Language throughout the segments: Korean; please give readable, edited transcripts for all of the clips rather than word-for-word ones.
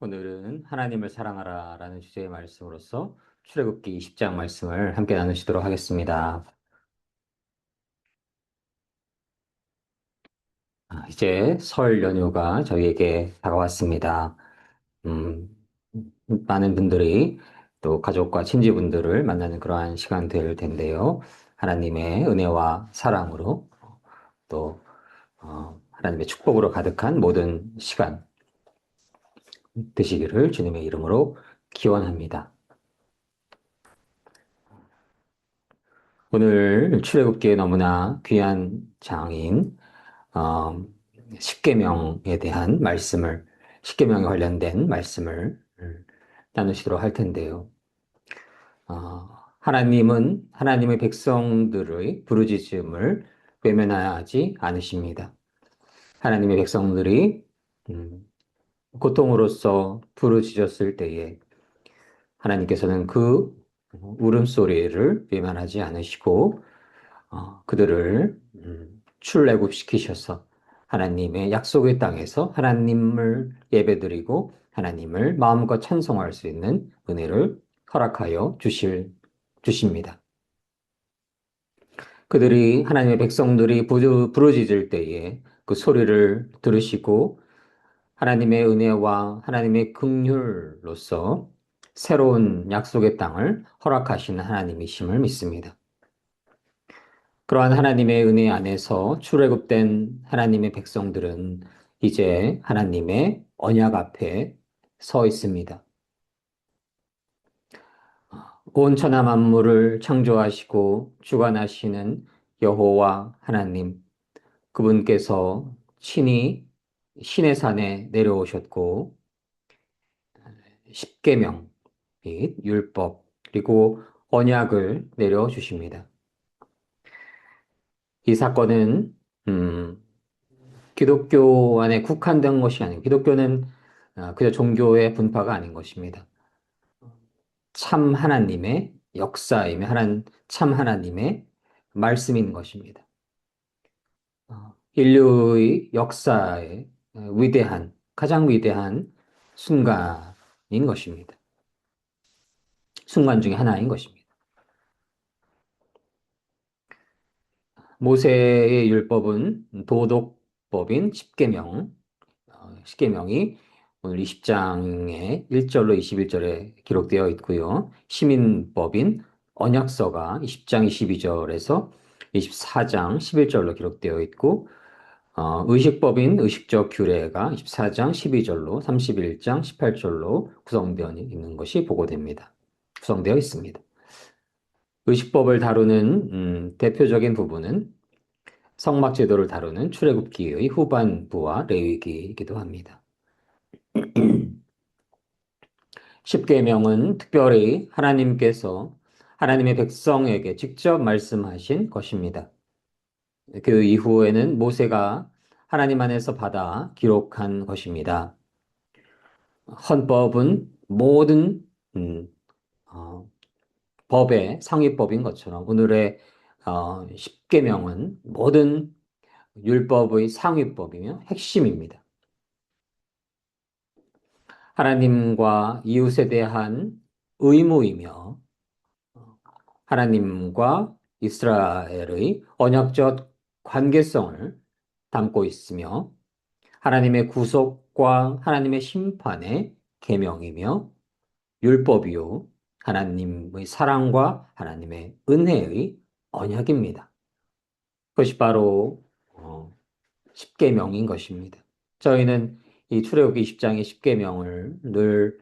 오늘은 하나님을 사랑하라라는 주제의 말씀으로서 출애굽기 20장 말씀을 함께 나누시도록 하겠습니다. 이제 설 연휴가 저희에게 다가왔습니다. 음, 많은 분들이 또 가족과 친지분들을 만나는 그러한 시간 될 텐데요. 하나님의 은혜와 사랑으로 또 하나님의 축복으로 가득한 모든 시간 되시기를 주님의 이름으로 기원합니다. 오늘 출애굽기에 너무나 귀한 장인 어, 십계명에 대한 말씀을 십계명에 관련된 말씀을 나누시도록 할 텐데요. 하나님은 하나님의 백성들의 부르짖음을 외면하지 않으십니다. 하나님의 백성들이 음, 고통으로써 부르짖었을 때에 하나님께서는 그 울음소리를 외면하지 않으시고 그들을 출애굽시키셔서 하나님의 약속의 땅에서 하나님을 예배드리고 하나님을 마음껏 찬송할 수 있는 은혜를 허락하여 주십니다. 그들이 하나님의 백성들이 부르짖을 때에 그 소리를 들으시고 하나님의 은혜와 하나님의 긍휼로서 새로운 약속의 땅을 허락하시는 하나님이심을 믿습니다. 그러한 하나님의 은혜 안에서 출애굽된 하나님의 백성들은 이제 하나님의 언약 앞에 서 있습니다. 온 천하 만물을 창조하시고 주관하시는 여호와 하나님, 그분께서 친히 신의 산에 내려오셨고 십계명 및 율법 그리고 언약을 내려주십니다. 이 사건은 기독교 안에 국한된 것이 아니고 기독교는 그저 종교의 분파가 아닌 것입니다. 참 하나님의 역사이며 참 하나님의 말씀인 것입니다. 인류의 역사의 가장 위대한 순간인 것입니다. 순간 중에 하나인 것입니다. 모세의 율법은 도덕법인 십계명이 오늘 20장의 1절로 21절에 기록되어 있고요. 시민법인 언약서가 20장 22절에서 24장 11절로 기록되어 있고, 의식법인 의식적 규례가 24장 12절로 31장 18절로 구성되어 있는 것이 구성되어 있습니다. 의식법을 다루는 대표적인 부분은 성막 제도를 다루는 출애굽기의 후반부와 레위기이기도 합니다. 십계명은 특별히 하나님께서 하나님의 백성에게 직접 말씀하신 것입니다. 그 이후에는 모세가 하나님 안에서 받아 기록한 것입니다. 헌법은 모든 음, 어, 법의 상위법인 것처럼 오늘의 십계명은 모든 율법의 상위법이며 핵심입니다. 하나님과 이웃에 대한 의무이며 하나님과 이스라엘의 언약적 관계성을 담고 있으며 하나님의 구속과 하나님의 심판의 계명이며 율법이요 하나님의 사랑과 하나님의 은혜의 언약입니다. 그것이 바로 십계명인 것입니다. 저희는 이 출애굽기 20장의 십계명을 늘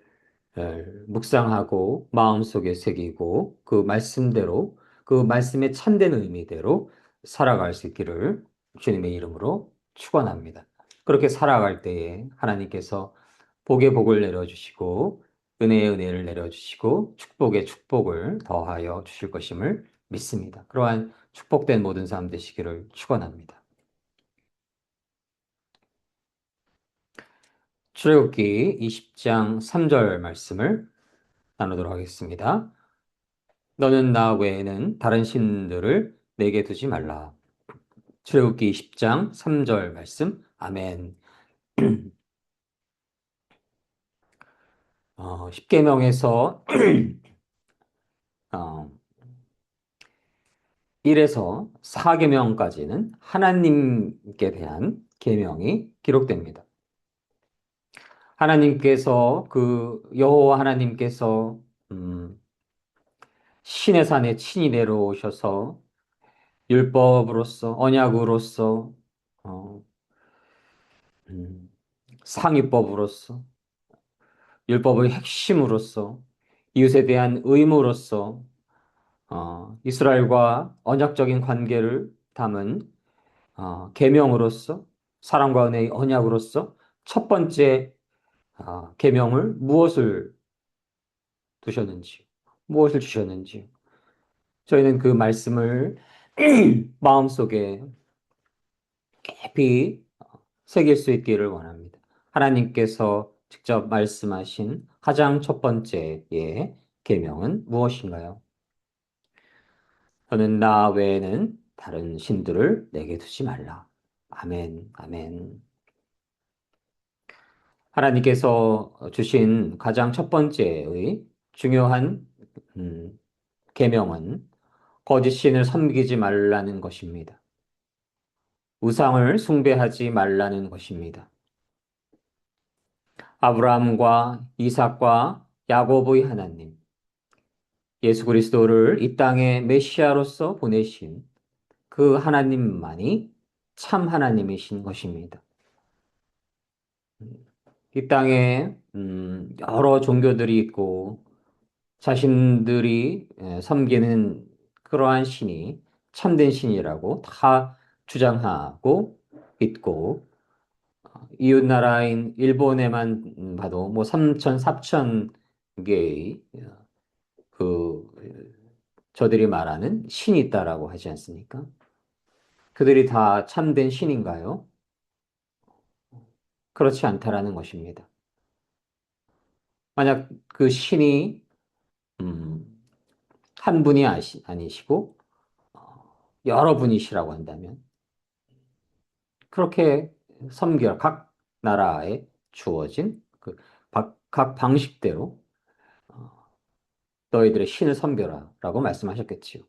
묵상하고 마음속에 새기고 그 말씀대로 그 말씀의 참된 의미대로 살아갈 수 있기를 주님의 이름으로 축원합니다. 그렇게 살아갈 때에 하나님께서 복의 복을 내려주시고 은혜의 은혜를 내려주시고 축복의 축복을 더하여 주실 것임을 믿습니다. 그러한 축복된 모든 삶 되시기를 축원합니다. 출애굽기 20장 3절 말씀을 나누도록 하겠습니다. 너는 나 외에는 다른 신들을 내게 두지 말라. 출애굽기 20장 3절 말씀. 아멘. 십계명에서 1에서 4계명까지는 하나님께 대한 계명이 기록됩니다. 하나님께서 그 여호와 하나님께서 음, 신의 산에 친히 내려오셔서 율법으로서 언약으로서 어, 음, 상위법으로서 율법의 핵심으로서 이웃에 대한 의무로서 이스라엘과 언약적인 관계를 담은 계명으로서 사랑과 은혜의 언약으로서 첫 번째 계명을 무엇을 두셨는지 무엇을 주셨는지 저희는 그 말씀을 마음속에 깊이 새길 수 있기를 원합니다. 하나님께서 직접 말씀하신 가장 첫 번째의 계명은 무엇인가요? 너는 나 외에는 다른 신들을 내게 두지 말라. 아멘, 아멘. 하나님께서 주신 가장 첫 번째의 중요한 계명은 거짓 신을 섬기지 말라는 것입니다. 우상을 숭배하지 말라는 것입니다. 아브라함과 이삭과 야곱의 하나님, 예수 그리스도를 이 땅에 메시아로서 보내신 그 하나님만이 참 하나님이신 것입니다. 이 땅에 여러 종교들이 있고 자신들이 섬기는 그러한 신이 참된 신이라고 다 주장하고 있고 이웃 나라인 일본에만 봐도 뭐 3천, 4천 개의 그 저들이 말하는 신이 있다라고 하지 않습니까? 그들이 다 참된 신인가요? 그렇지 않다라는 것입니다. 만약 그 신이 음, 한 분이 아니시고 여러 분이시라고 한다면 그렇게 각 나라에 주어진 각 방식대로 너희들의 신을 섬겨라라고 말씀하셨겠지요.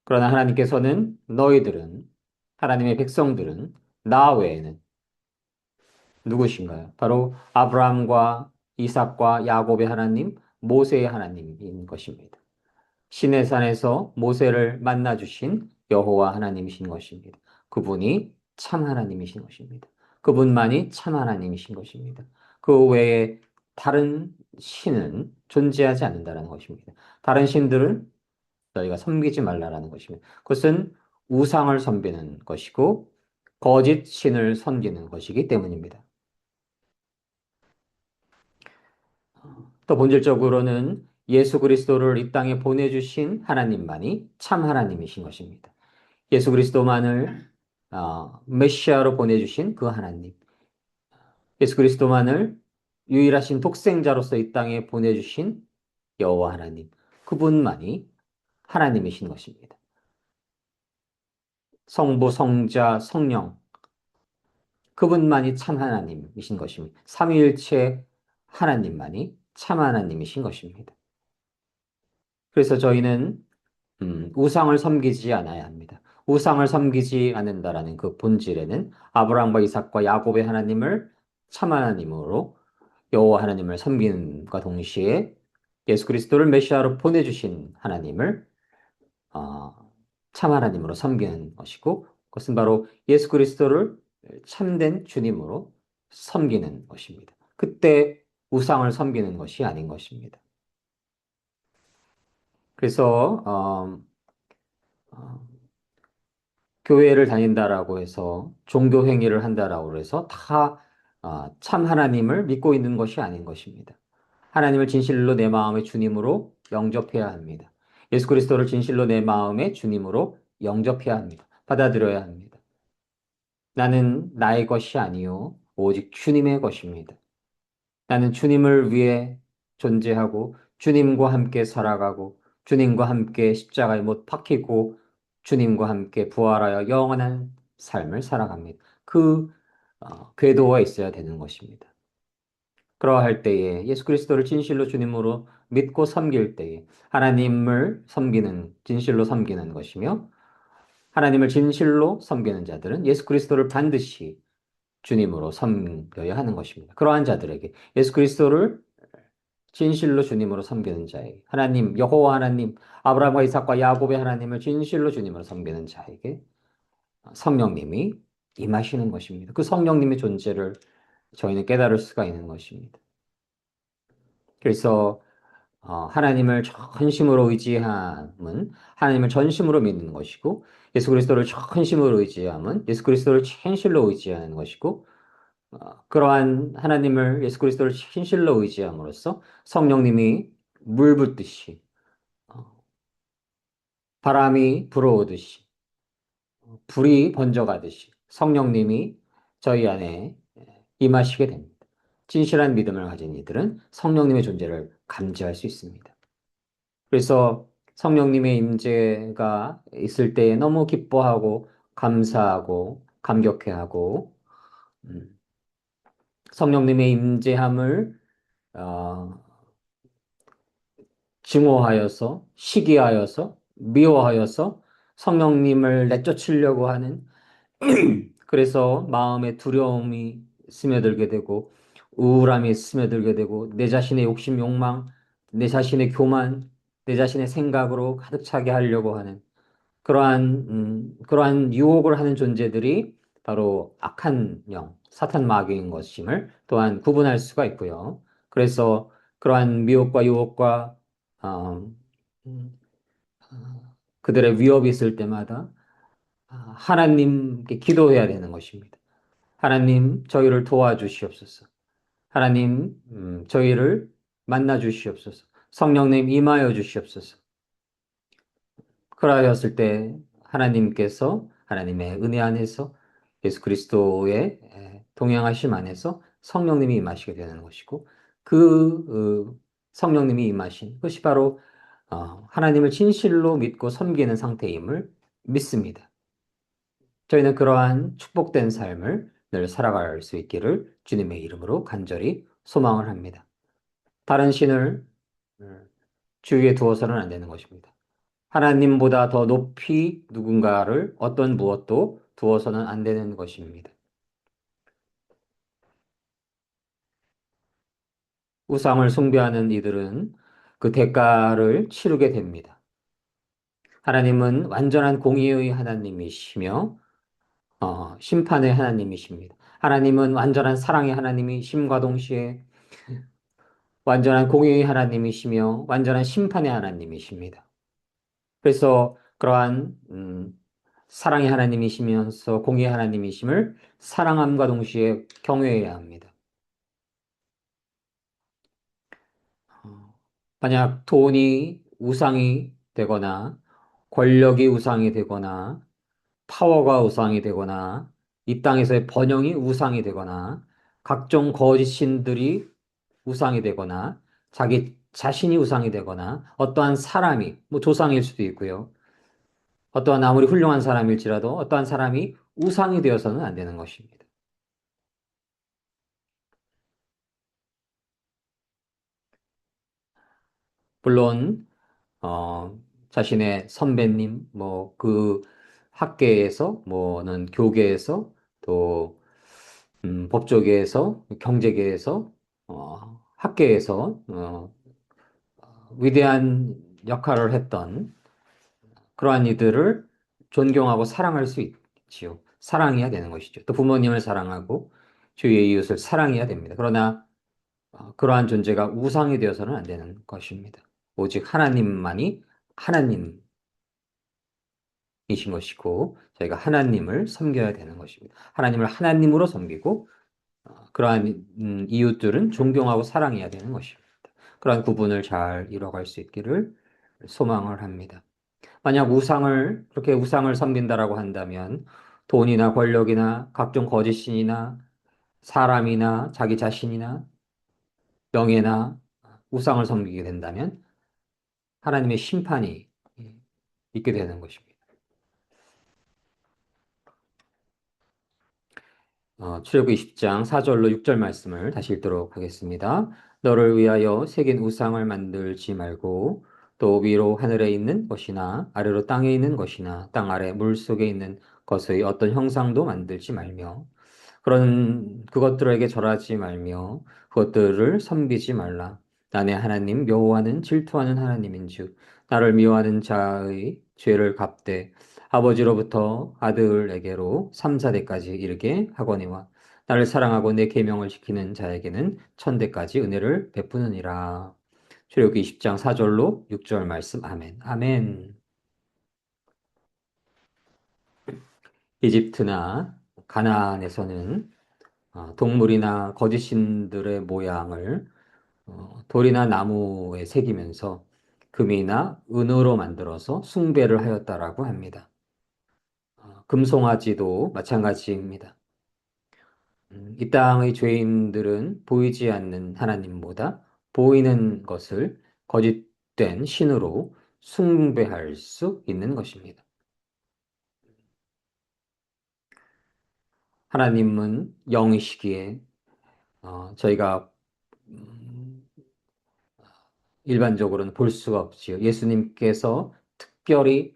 그러나 하나님께서는 하나님의 백성들은 나 외에는 누구신가요? 바로 아브라함과 이삭과 야곱의 하나님, 모세의 하나님인 것입니다. 시내 산에서 모세를 만나 주신 여호와 하나님이신 것입니다. 그분이 참 하나님이신 것입니다. 그분만이 참 하나님이신 것입니다. 그 외에 다른 신은 존재하지 않는다는 것입니다. 다른 신들은 너희가 섬기지 말라라는 것입니다. 그것은 우상을 섬기는 것이고 거짓 신을 섬기는 것이기 때문입니다. 또 본질적으로는 예수 그리스도를 이 땅에 보내주신 하나님만이 참 하나님이신 것입니다. 예수 그리스도만을 메시아로 보내주신 그 하나님, 예수 그리스도만을 유일하신 독생자로서 이 땅에 보내주신 여호와 하나님, 그분만이 하나님이신 것입니다. 성부, 성자, 성령, 그분만이 참 하나님이신 것입니다. 삼위일체 하나님만이 참 하나님이신 것입니다. 그래서 저희는 우상을 섬기지 않아야 합니다. 우상을 섬기지 않는다라는 그 본질에는 아브라함과 이삭과 야곱의 하나님을 참 하나님으로 여호와 하나님을 섬기는과 동시에 예수 그리스도를 메시아로 보내주신 하나님을 어, 참 하나님으로 섬기는 것이고 그것은 바로 예수 그리스도를 참된 주님으로 섬기는 것입니다. 그때 우상을 섬기는 것이 아닌 것입니다. 그래서 어, 교회를 다닌다라고 해서 종교 행위를 한다라고 해서 다 참 하나님을 믿고 있는 것이 아닌 것입니다. 하나님을 진실로 내 마음의 주님으로 영접해야 합니다. 예수 그리스도를 진실로 내 마음의 주님으로 영접해야 합니다. 받아들여야 합니다. 나는 나의 것이 아니요 오직 주님의 것입니다. 나는 주님을 위해 존재하고 주님과 함께 살아가고 주님과 함께 십자가에 못 박히고 주님과 함께 부활하여 영원한 삶을 살아갑니다. 그 궤도가 있어야 되는 것입니다. 그러할 때에 예수 그리스도를 진실로 주님으로 믿고 섬길 때에 하나님을 섬기는, 진실로 섬기는 것이며 하나님을 진실로 섬기는 자들은 예수 그리스도를 반드시 주님으로 섬겨야 하는 것입니다. 그러한 자들에게 예수 그리스도를 진실로 주님으로 섬기는 자에게 하나님, 여호와 하나님, 아브라함과 이삭과 야곱의 하나님을 진실로 주님으로 섬기는 자에게 성령님이 임하시는 것입니다. 그 성령님의 존재를 저희는 깨달을 수가 있는 것입니다. 그래서 하나님을 전심으로 의지함은 하나님을 전심으로 믿는 것이고 예수 그리스도를 전심으로 의지함은 예수 그리스도를 진실로 의지하는 것이고 그러한 하나님을 예수 그리스도를 진실로 의지함으로써 성령님이 물 붓듯이 어, 바람이 불어오듯이 불이 번져가듯이 성령님이 저희 안에 임하시게 됩니다. 진실한 믿음을 가진 이들은 성령님의 존재를 감지할 수 있습니다. 그래서 성령님의 임재가 있을 때 너무 기뻐하고 감사하고 감격해하고 음, 성령님의 임재함을 어, 증오하여서 시기하여서 미워하여서 성령님을 내쫓으려고 하는 그래서 마음에 두려움이 스며들게 되고 우울함이 스며들게 되고 내 자신의 욕심, 욕망, 내 자신의 교만, 내 자신의 생각으로 가득 차게 하려고 하는 그러한 유혹을 하는 존재들이 바로 악한 영, 사탄 마귀인 것임을 또한 구분할 수가 있고요. 그래서 그러한 미혹과 유혹과 어, 음, 그들의 위협이 있을 때마다 하나님께 기도해야 되는 것입니다. 하나님, 저희를 도와주시옵소서. 하나님, 저희를 만나 주시옵소서. 성령님 임하여 주시옵소서. 그러하였을 때 하나님께서 하나님의 은혜 안에서 예수 그리스도의 동행하심 안에서 성령님이 임하시게 되는 것이고 성령님이 임하신 그것이 바로 하나님을 진실로 믿고 섬기는 상태임을 믿습니다. 저희는 그러한 축복된 삶을 늘 살아갈 수 있기를 주님의 이름으로 간절히 소망을 합니다. 다른 신을 주위에 두어서는 안 되는 것입니다. 하나님보다 더 높이 누군가를 어떤 무엇도 두어서는 안 되는 것입니다. 우상을 숭배하는 이들은 그 대가를 치르게 됩니다. 하나님은 완전한 공의의 하나님이시며 심판의 하나님이십니다. 하나님은 완전한 사랑의 하나님이심과 동시에 완전한 공의의 하나님이시며 완전한 심판의 하나님이십니다. 그래서 그러한 사랑의 하나님이시면서 공의의 하나님이심을 사랑함과 동시에 경외해야 합니다. 만약 돈이 우상이 되거나 권력이 우상이 되거나 파워가 우상이 되거나 이 땅에서의 번영이 우상이 되거나 각종 거짓 신들이 우상이 되거나 자기 자신이 우상이 되거나 어떠한 사람이 뭐 조상일 수도 있고요. 어떠한 아무리 훌륭한 사람일지라도 어떠한 사람이 우상이 되어서는 안 되는 것입니다. 물론 자신의 선배님 뭐 그 학계에서 뭐는 교계에서 또 법조계에서 경제계에서 학계에서 위대한 역할을 했던 그러한 이들을 존경하고 사랑할 수 있지요. 사랑해야 되는 것이죠. 또 부모님을 사랑하고 주위의 이웃을 사랑해야 됩니다. 그러나 그러한 존재가 우상이 되어서는 안 되는 것입니다. 오직 하나님만이 하나님이신 것이고 저희가 하나님을 섬겨야 되는 것입니다. 하나님을 하나님으로 섬기고 그러한 이웃들은 존경하고 사랑해야 되는 것입니다. 그러한 구분을 잘 이뤄갈 수 있기를 소망을 합니다. 만약 그렇게 우상을 섬긴다라고 한다면 돈이나 권력이나 각종 거짓신이나 사람이나 자기 자신이나 명예나 우상을 섬기게 된다면 하나님의 심판이 있게 되는 것입니다. 출애굽기 20장 4절로 6절 말씀을 다시 읽도록 하겠습니다. 너를 위하여 새긴 우상을 만들지 말고 또 위로 하늘에 있는 것이나 아래로 땅에 있는 것이나 땅 아래 물 속에 있는 것의 어떤 형상도 만들지 말며 그런 그것들에게 절하지 말며 그것들을 섬기지 말라. 나의 하나님 여호와는 질투하는 하나님인즉 나를 미워하는 자의 죄를 갚되 아버지로부터 아들에게로 3, 4대까지 이르게 하거니와 나를 사랑하고 내 계명을 지키는 자에게는 1000대까지 은혜를 베푸느니라. 출애굽기 20장 4절로 6절 말씀. 아멘. 아멘. 이집트나 가나안에서는 동물이나 거짓신들의 모양을 돌이나 나무에 새기면서 금이나 은으로 만들어서 숭배를 하였다라고 합니다. 금송아지도 마찬가지입니다. 이 땅의 죄인들은 보이지 않는 하나님보다 보이는 것을 거짓된 신으로 숭배할 수 있는 것입니다. 하나님은 영이시기에 저희가 음, 일반적으로는 볼 수가 없지요. 예수님께서 특별히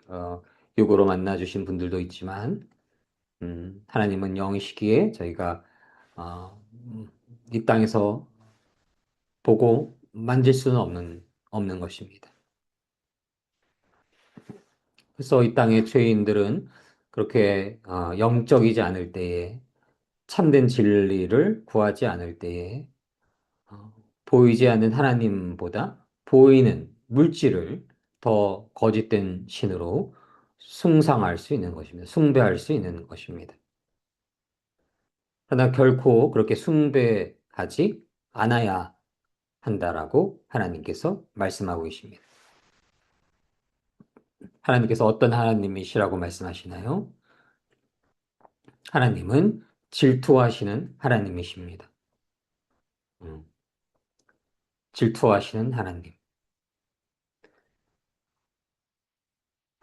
육으로 만나 주신 분들도 있지만 하나님은 영이시기에 저희가 어, 이 땅에서 보고 만질 수는 없는 것입니다. 그래서 이 땅의 죄인들은 그렇게 영적이지 않을 때에 참된 진리를 구하지 않을 때에 어, 보이지 않는 하나님보다 보이는 물질을 더 거짓된 신으로 숭상할 수 있는 것입니다. 숭배할 수 있는 것입니다. 그러나 결코 그렇게 숭배하지 않아야 한다라고 하나님께서 말씀하고 계십니다. 하나님께서 어떤 하나님이시라고 말씀하시나요? 하나님은 질투하시는 하나님이십니다. 음, 질투하시는 하나님.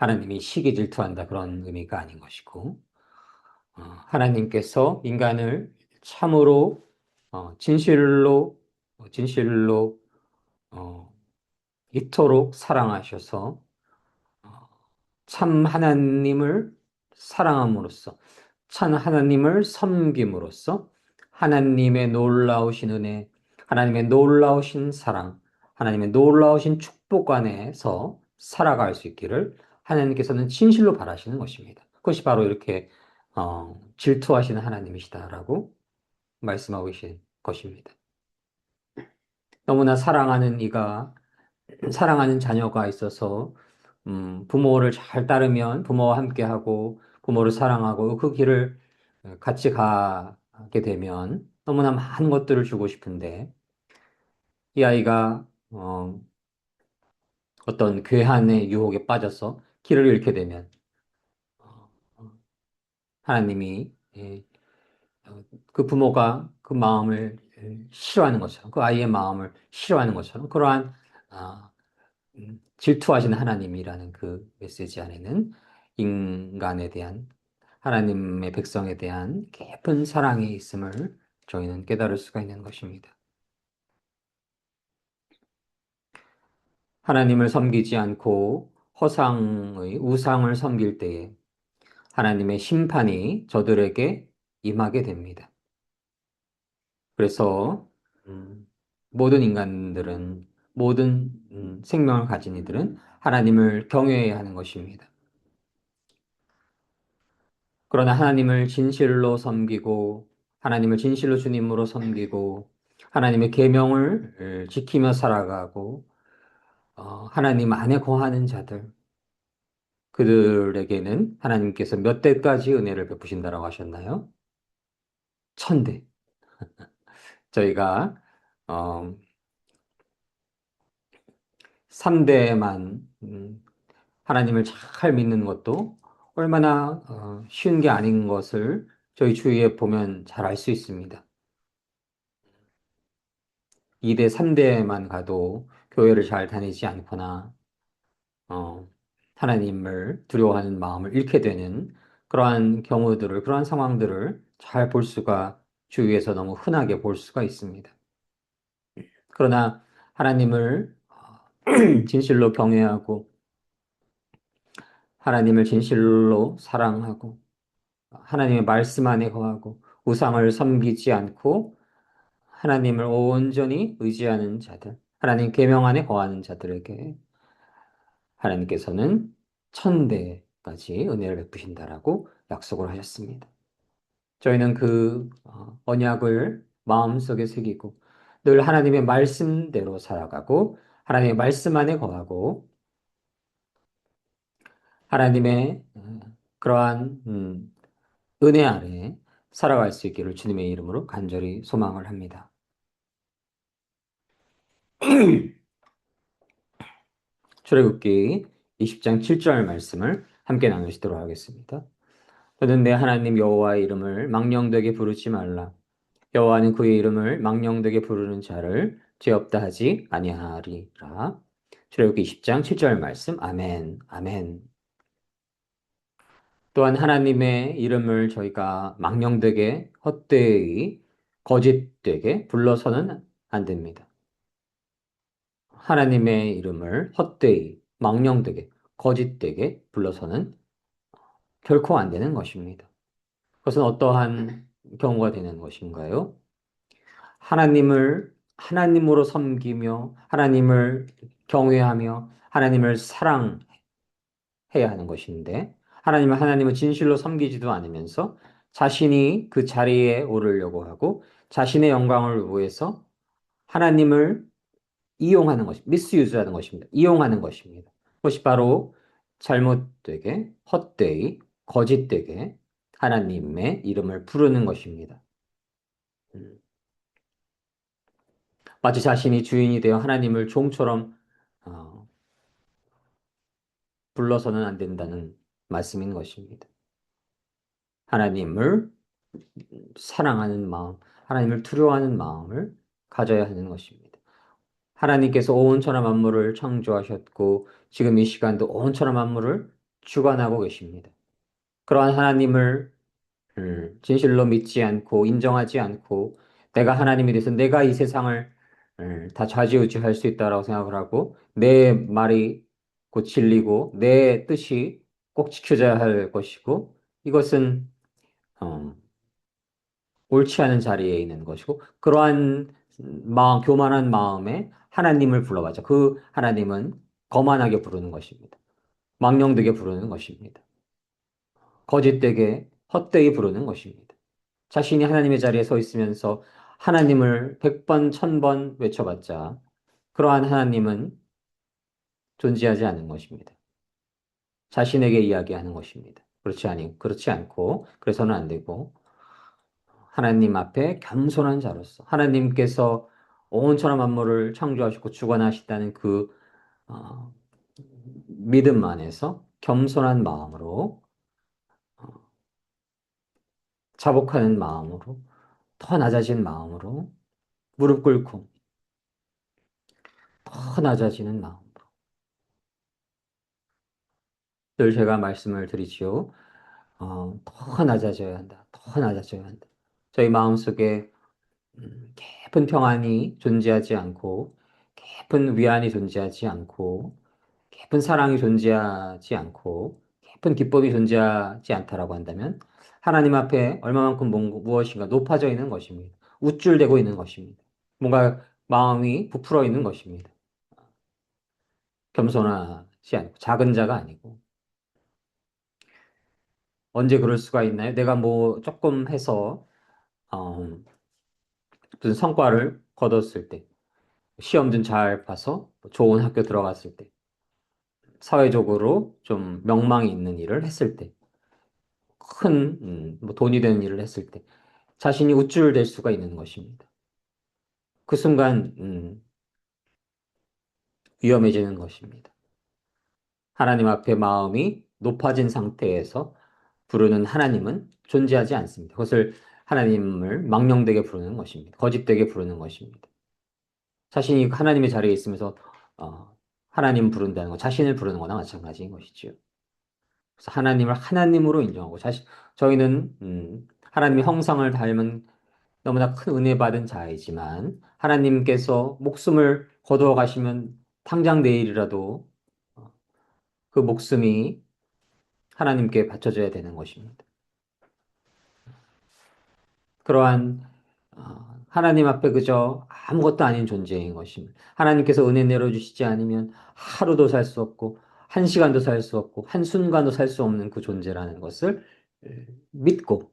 하나님이 시기 질투한다 그런 의미가 아닌 것이고, 하나님께서 인간을 참으로, 진실로, 어, 이토록 사랑하셔서, 어, 참 하나님을 사랑함으로써, 참 하나님을 섬김으로써, 하나님의 놀라우신 은혜, 하나님의 놀라우신 사랑, 하나님의 놀라우신 축복 안에서 살아갈 수 있기를 하나님께서는 진실로 바라시는 것입니다. 그것이 바로 이렇게 질투하시는 하나님이시다라고 말씀하고 계신 것입니다. 너무나 사랑하는 이가 사랑하는 자녀가 있어서 부모를 잘 따르면 부모와 함께하고 부모를 사랑하고 그 길을 같이 가게 되면 너무나 많은 것들을 주고 싶은데 이 아이가 어떤 괴한의 유혹에 빠져서 길을 잃게 되면 어, 하나님이 그 부모가 그 마음을 싫어하는 것처럼 그 아이의 마음을 싫어하는 것처럼 그러한 아, 질투하시는 하나님이라는 그 메시지 안에는 인간에 대한 하나님의 백성에 대한 깊은 사랑이 있음을 저희는 깨달을 수가 있는 것입니다. 하나님을 섬기지 않고 허상의 우상을 섬길 때에 하나님의 심판이 저들에게 임하게 됩니다. 그래서 모든 인간들은 모든 생명을 가진 이들은 하나님을 경외해야 하는 것입니다. 그러나 하나님을 진실로 섬기고 하나님을 진실로 주님으로 섬기고 하나님의 계명을 지키며 살아가고 하나님 안에 거하는 자들 그들에게는 하나님께서 몇 대까지 은혜를 베푸신다라고 하셨나요? 1000대. 저희가 어, 3대만 하나님을 잘 믿는 것도 얼마나 쉬운 게 아닌 것을 저희 주위에 보면 잘 알 수 있습니다. 2대, 3대만 가도 교회를 잘 다니지 않거나, 하나님을 두려워하는 마음을 잃게 되는 그러한 경우들을, 그러한 상황들을 잘 볼 수가 주위에서 너무 흔하게 볼 수가 있습니다. 그러나 하나님을 진실로 경외하고 하나님을 진실로 사랑하고 하나님의 말씀 안에 거하고 우상을 섬기지 않고 하나님을 온전히 의지하는 자들, 하나님 계명 안에 거하는 자들에게 하나님께서는 천대까지 은혜를 베푸신다라고 약속을 하셨습니다. 저희는 그 언약을 마음속에 새기고 늘 하나님의 말씀대로 살아가고 하나님의 말씀 안에 거하고 하나님의 그러한 은혜 아래 살아갈 수 있기를 주님의 이름으로 간절히 소망을 합니다. 출애굽기 20장 7절 말씀을 함께 나누시도록 하겠습니다. 너는 내 하나님 여호와의 이름을 망령되게 부르지 말라. 여호와는 그의 이름을 망령되게 부르는 자를 죄 없다 하지 아니하리라. 출애굽기 20장 7절 말씀. 아멘. 아멘. 또한 하나님의 이름을 저희가 망령되게 헛되이 거짓되게 불러서는 안 됩니다. 하나님의 이름을 헛되이 망령되게 거짓되게 불러서는 결코 안 되는 것입니다. 그것은 어떠한 경우가 되는 것인가요? 하나님을 하나님으로 섬기며 하나님을 경외하며 하나님을 사랑해야 하는 것인데 하나님을 진실로 섬기지도 않으면서 자신이 그 자리에 오르려고 하고 자신의 영광을 위해서 하나님을 이용하는 것입니다. 미스유즈하는 것입니다. 이용하는 것입니다. 그것이 바로 잘못되게 헛되이 거짓되게 하나님의 이름을 부르는 것입니다. 음. 마치 자신이 주인이 되어 하나님을 종처럼 어, 불러서는 안 된다는 말씀인 것입니다. 하나님을 사랑하는 마음, 하나님을 두려워하는 마음을 가져야 하는 것입니다. 하나님께서 온 천하 만물을 창조하셨고 지금 이 시간도 온 천하 만물을 주관하고 계십니다. 그러한 하나님을 진실로 믿지 않고 인정하지 않고 내가 하나님이 돼서 내가 이 세상을 다 좌지우지할 수 있다라고 생각을 하고 내 말이 곧 진리고 내 뜻이 꼭 지켜져야 할 것이고 이것은 어, 옳지 않은 자리에 있는 것이고 그러한 마음 교만한 마음에 하나님을 불러가죠. 그 하나님은 거만하게 부르는 것입니다. 망령되게 부르는 것입니다. 거짓되게 헛되이 부르는 것입니다. 자신이 하나님의 자리에 서 있으면서 하나님을 100번, 1000번 외쳐봤자 그러한 하나님은 존재하지 않는 것입니다. 자신에게 이야기하는 것입니다. 그렇지 않고, 그래서는 안 되고, 하나님 앞에 겸손한 자로서, 하나님께서 온 천하 만물을 창조하시고 주관하시다는 그, 어, 믿음 안에서 겸손한 마음으로, 자복하는 마음으로, 더 낮아진 마음으로, 무릎 꿇고, 더 낮아지는 마음. 늘 제가 말씀을 드리지요. 더 낮아져야 한다. 더 낮아져야 한다. 저희 마음속에 깊은 평안이 존재하지 않고, 깊은 위안이 존재하지 않고, 깊은 사랑이 존재하지 않고, 깊은 기쁨이 존재하지 않다라고 한다면, 하나님 앞에 얼마만큼 무엇인가 높아져 있는 것입니다. 우쭐대고 있는 것입니다. 뭔가 마음이 부풀어 있는 것입니다. 겸손하지 않고, 작은 자가 아니고. 언제 그럴 수가 있나요? 내가 뭐 조금 해서 어, 무슨 성과를 거뒀을 때, 시험 좀 잘 봐서 좋은 학교 들어갔을 때, 사회적으로 좀 명망이 있는 일을 했을 때, 큰 뭐 돈이 되는 일을 했을 때, 자신이 우쭐될 수가 있는 것입니다. 그 순간 위험해지는 것입니다. 하나님 앞에 마음이 높아진 상태에서 부르는 하나님은 존재하지 않습니다. 그것을 하나님을 망령되게 부르는 것입니다. 거짓되게 부르는 것입니다. 자신이 하나님의 자리에 있으면서 어, 하나님 부른다는 것, 자신을 부르는 거나 마찬가지인 것이지요. 그래서 하나님을 하나님으로 인정하고 저희는 하나님의 형상을 닮은 너무나 큰 은혜 받은 자이지만 하나님께서 목숨을 거두어 가시면 당장 내일이라도 그 목숨이 하나님께 바쳐져야 되는 것입니다. 그러한 하나님 앞에 그저 아무것도 아닌 존재인 것입니다. 하나님께서 은혜 내려주시지 않으면 하루도 살 수 없고 한 시간도 살 수 없고 한 순간도 살 수 없는 그 존재라는 것을 믿고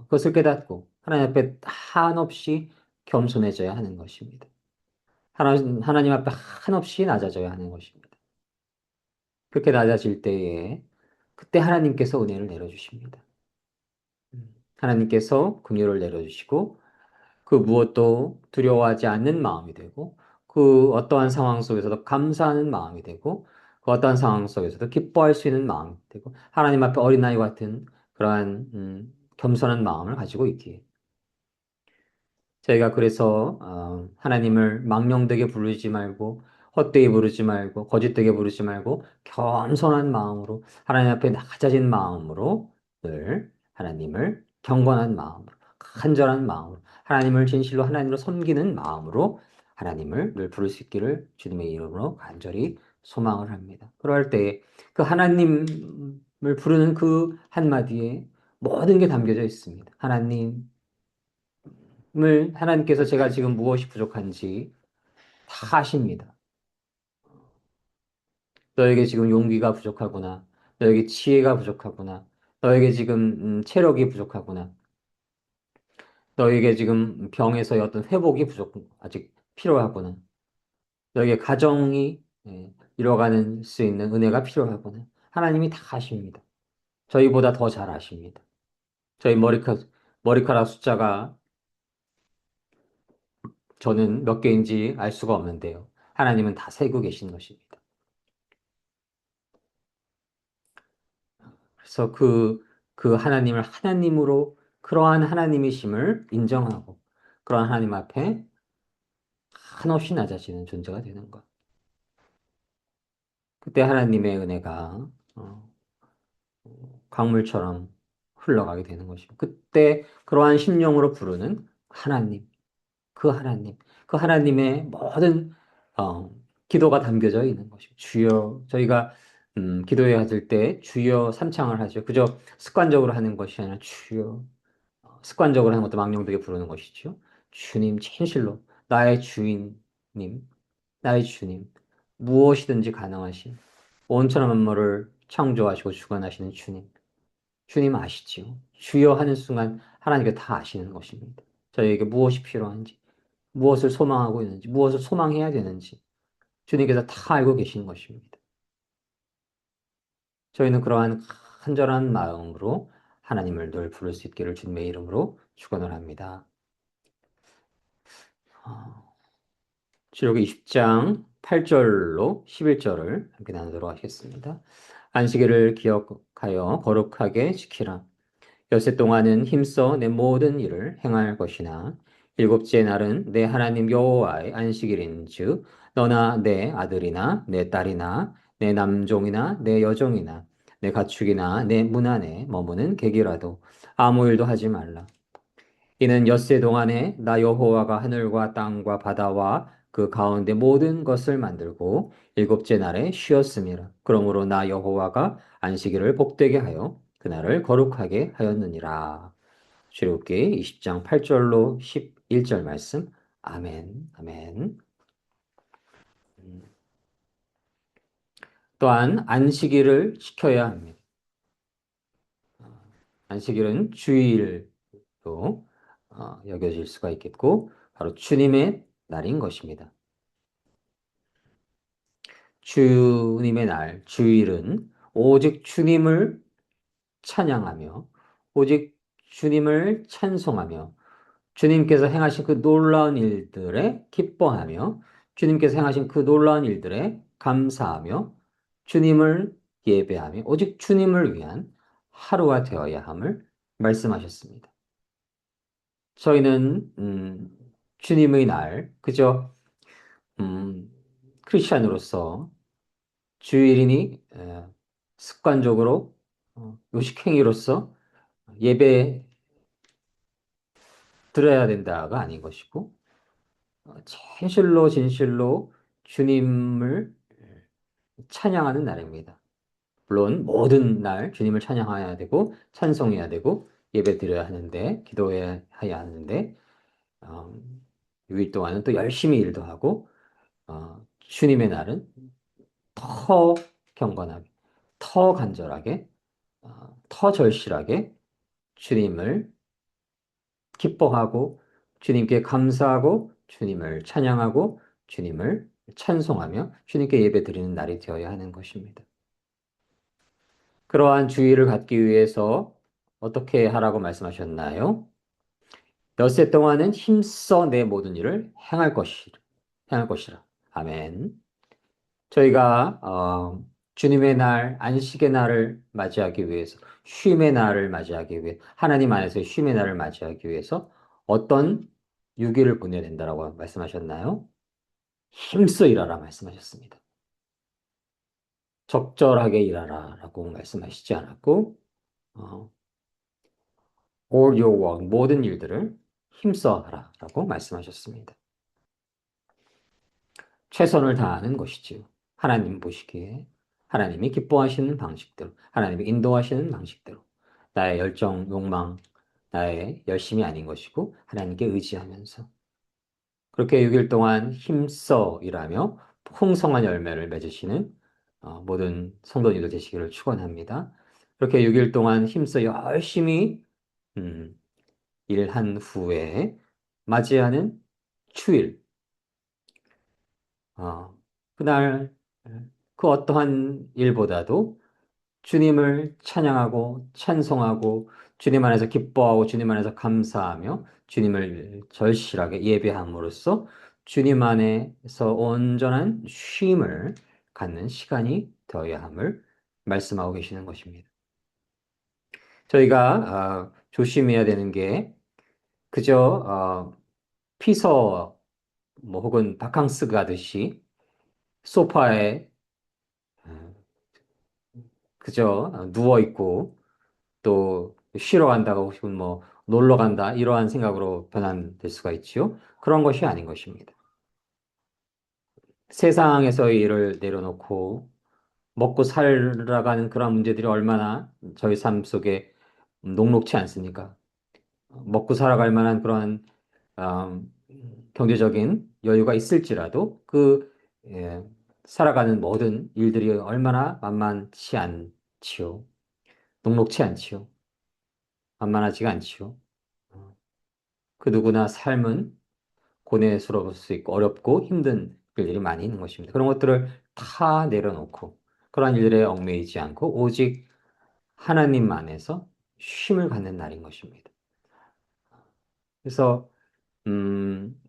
그것을 깨닫고 하나님 앞에 한없이 겸손해져야 하는 것입니다. 하나님 앞에 한없이 낮아져야 하는 것입니다. 그렇게 낮아질 때에 그때 하나님께서 은혜를 내려주십니다. 하나님께서 긍휼을 내려주시고 그 무엇도 두려워하지 않는 마음이 되고 그 어떠한 상황 속에서도 감사하는 마음이 되고 그 어떠한 상황 속에서도 기뻐할 수 있는 마음이 되고 하나님 앞에 어린아이 같은 그러한 겸손한 마음을 가지고 있기에 저희가 그래서 하나님을 망령되게 부르지 말고 헛되게 부르지 말고 거짓되게 부르지 말고 겸손한 마음으로 하나님 앞에 낮아진 마음으로 늘 하나님을 경건한 마음으로 간절한 마음으로 하나님을 진실로 하나님으로 섬기는 마음으로 하나님을 늘 부를 수 있기를 주님의 이름으로 간절히 소망을 합니다. 그럴 때 그 하나님을 부르는 그 한마디에 모든 게 담겨져 있습니다. 하나님께서 제가 지금 무엇이 부족한지 다 아십니다. 너에게 지금 용기가 부족하구나. 너에게 지혜가 부족하구나. 너에게 지금 체력이 부족하구나. 너에게 지금 병에서의 어떤 회복이 아직 필요하구나. 너에게 가정이 이뤄가는 수 있는 은혜가 필요하구나. 하나님이 다 아십니다. 저희보다 더 잘 아십니다. 저희 머리카락 숫자가 저는 몇 개인지 알 수가 없는데요. 하나님은 다 세고 계신 것입니다. 그래서 그 하나님을 하나님으로 그러한 하나님이심을 인정하고 그러한 하나님 앞에 한없이 낮아지는 존재가 되는 것. 그때 하나님의 은혜가 강물처럼 흘러가게 되는 것입니다. 그때 그러한 심령으로 부르는 하나님, 그 하나님, 그 하나님의 모든 어, 기도가 담겨져 있는 것입니다. 주여, 저희가 기도에 하실 때 주여 삼창을 하죠. 그저 습관적으로 하는 것이 아니라 주여 습관적으로 하는 것도 망령되게 부르는 것이죠. 주님, 진실로 나의 주인님, 나의 주님, 무엇이든지 가능하신 온천한 만물을 창조하시고 주관하시는 주님, 주님 아시지요? 주여 하는 순간 하나님께 다 아시는 것입니다. 저희에게 무엇이 필요한지, 무엇을 소망하고 있는지, 무엇을 소망해야 되는지 주님께서 다 알고 계신 것입니다. 저희는 그러한 간절한 마음으로 하나님을 늘 부를 수 있기를 주님의 이름으로 축원을 합니다. 출애굽기 20장 8절로 11절을 함께 나누도록 하겠습니다. 안식일을 기억하여 거룩하게 지키라. 엿새 동안은 힘써 내 모든 일을 행할 것이나 일곱째 날은 내 하나님 여호와의 안식일인즉 너나 내 아들이나 내 딸이나 내 남종이나 내 여종이나 내 가축이나 내 문 안에 머무는 객이라도 아무 일도 하지 말라. 이는 엿새 동안에 나 여호와가 하늘과 땅과 바다와 그 가운데 모든 것을 만들고 일곱째 날에 쉬었음이라. 그러므로 나 여호와가 안식일을 복되게 하여 그날을 거룩하게 하였느니라. 출애굽기 20장 8절로 11절 말씀. 아멘. 아멘. 또한 안식일을 지켜야 합니다. 안식일은 주일로 여겨질 수가 있겠고 바로 주님의 날인 것입니다. 주님의 날, 주일은 오직 주님을 찬양하며, 오직 주님을 찬송하며, 주님께서 행하신 그 놀라운 일들에 기뻐하며, 주님께서 행하신 그 놀라운 일들에 감사하며, 주님을 예배하며, 오직 주님을 위한 하루가 되어야 함을 말씀하셨습니다. 저희는 주님의 날, 그저 크리스천으로서 주일이니 습관적으로 요식행위로서 예배 드려야 된다가 아닌 것이고, 진실로 진실로 주님을 찬양하는 날입니다. 물론 모든 날 주님을 찬양해야 되고 찬송해야 되고 예배 드려야 하는데 기도해야 하는데 어, 6일 동안은 또 열심히 일도 하고 주님의 날은 더 경건하게, 더 간절하게, 더 절실하게 주님을 기뻐하고 주님께 감사하고 주님을 찬양하고 주님을 찬송하며 주님께 예배드리는 날이 되어야 하는 것입니다. 그러한 주의를 갖기 위해서 어떻게 하라고 말씀하셨나요? 엿새 동안은 힘써 내 모든 일을 행할 것이라. 아멘. 저희가 주님의 날, 안식의 날을 맞이하기 위해서, 쉼의 날을 맞이하기 위해, 하나님 안에서의 쉼의 날을 맞이하기 위해서 어떤 유기를 보내야 된다라고 말씀하셨나요? 힘써 일하라 말씀하셨습니다. 적절하게 일하라라고 말씀하시지 않았고, 어, all your work, 모든 일들을 힘써 하라라고 말씀하셨습니다. 최선을 다하는 것이지요. 하나님 보시기에 하나님이 기뻐하시는 방식대로, 하나님이 인도하시는 방식대로 나의 열정, 욕망, 나의 열심이 아닌 것이고 하나님께 의지하면서 그렇게 6일 동안 힘써 일하며 풍성한 열매를 맺으시는 모든 성도님들 되시기를 축원합니다. 그렇게 6일 동안 힘써 열심히 음, 일한 후에 맞이하는 주일, 그날 그 어떠한 일보다도 주님을 찬양하고 찬송하고 주님 안에서 기뻐하고 주님 안에서 감사하며 주님을 절실하게 예배함으로써 주님 안에서 온전한 쉼을 갖는 시간이 되어야 함을 말씀하고 계시는 것입니다. 저희가 조심해야 되는 게 그저 피서 뭐 혹은 바캉스 가듯이 소파에 어, 그저 누워 있고 또 쉬러 간다고 혹은 뭐 놀러 간다 이러한 생각으로 변환될 수가 있지요. 그런 것이 아닌 것입니다. 세상에서의 일을 내려놓고 먹고 살아가는 그런 문제들이 얼마나 저희 삶 속에 녹록치 않습니까? 먹고 살아갈 만한 그런 음, 경제적인 여유가 있을지라도 예, 살아가는 모든 일들이 얼마나 만만치 않지요. 녹록치 않지요. 만만하지가 않지요. 어, 그 누구나 삶은 고뇌스러울 수 있고 어렵고 힘든 일들이 많이 있는 것입니다. 그런 것들을 다 내려놓고 그러한 일들에 얽매이지 않고 오직 하나님 안에서 쉼을 갖는 날인 것입니다. 그래서